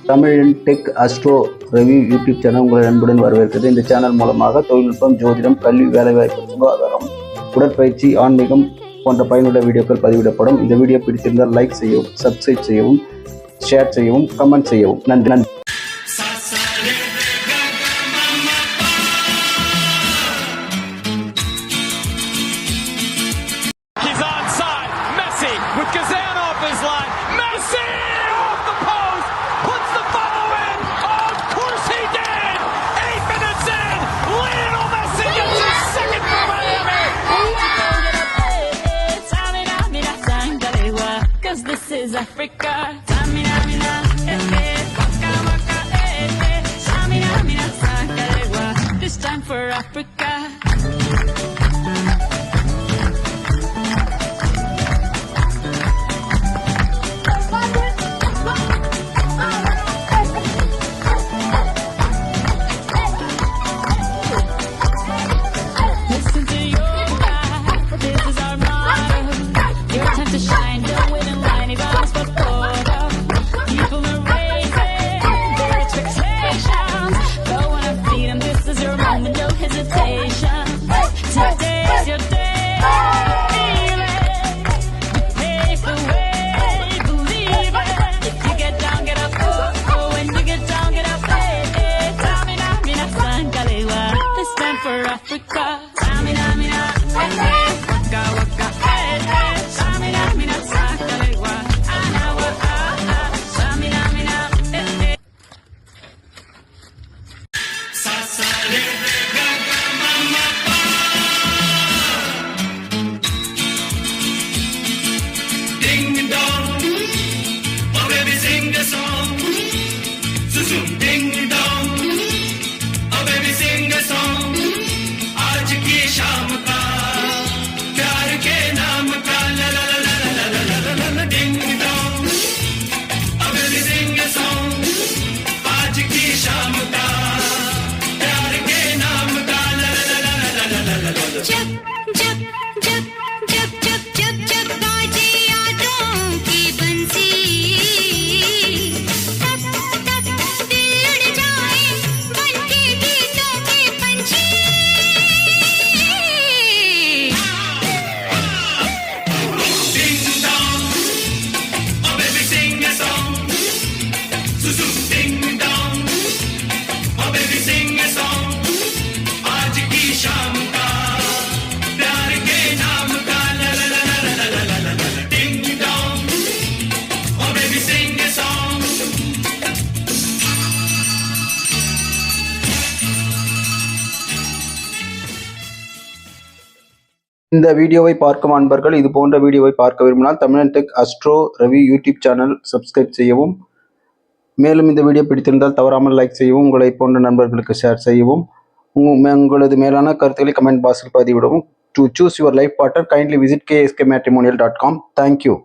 தமிழின் tech astro review YouTube channel உங்களை அன்புடன் வரவேற்கிறது. இந்த சேனல் மூலமாக தொழில்நுட்பம், ஜோதிடம், கல்வி, வேலைவாய்ப்பு, சுகாதாரம், உடற்பயிற்சி, ஆன்மீகம் போன்ற பயனுள்ள வீடியோக்கள் பதிவிடப்படும். இந்த வீடியோ பிடித்திருந்தால் லைக் செய்யவும், சப்ஸ்கிரைப் செய்யவும், ஷேர் செய்யவும், கமெண்ட் செய்யவும். நன்றி. This is Africa. Samina, mina, waka, waka, Samina, mina, sakarewa. This time for Africa. Listen to yoga. This is our motto. Your time to shine. Today's your day, feel it, pave the way, believe it. If you get down, get up, oh, when you get down, get up, hey, Tamina, mina, sangalewa, this time for Africa. Tamina, mina, waka, waka, hey, Tamina, mina, sangalewa, anawa, Tamina, mina, Ding dong, oh baby sing a song. आज की शाम का प्यार के नाम का ला ला ला ला ला ला ला ला ला ding dong, oh baby sing a song. आज की शाम का प्यार के नाम का ला ला ला ला ला ला ला ला ला. जब जब जब जब जब जब जब बाजे यादों की बंसी. இந்த வீடியோவை பார்க்கும் அன்பர்கள் இது போன்ற வீடியோவை பார்க்க விரும்பினால் தமிழன் tech astro review YouTube channel subscribe செய்யவும். மேலும் இந்த வீடியோ பிடித்திருந்தால் தவறாமல் லைக் செய்யவும், உங்களை போன்ற நண்பர்களுக்கு ஷேர் செய்யவும், உங்களது மேலான கருத்துக்களை கமெண்ட் பாக்ஸில் பதிவிடவும். To choose your life partner, kindly visit kskmatrimonial.com. Thank you.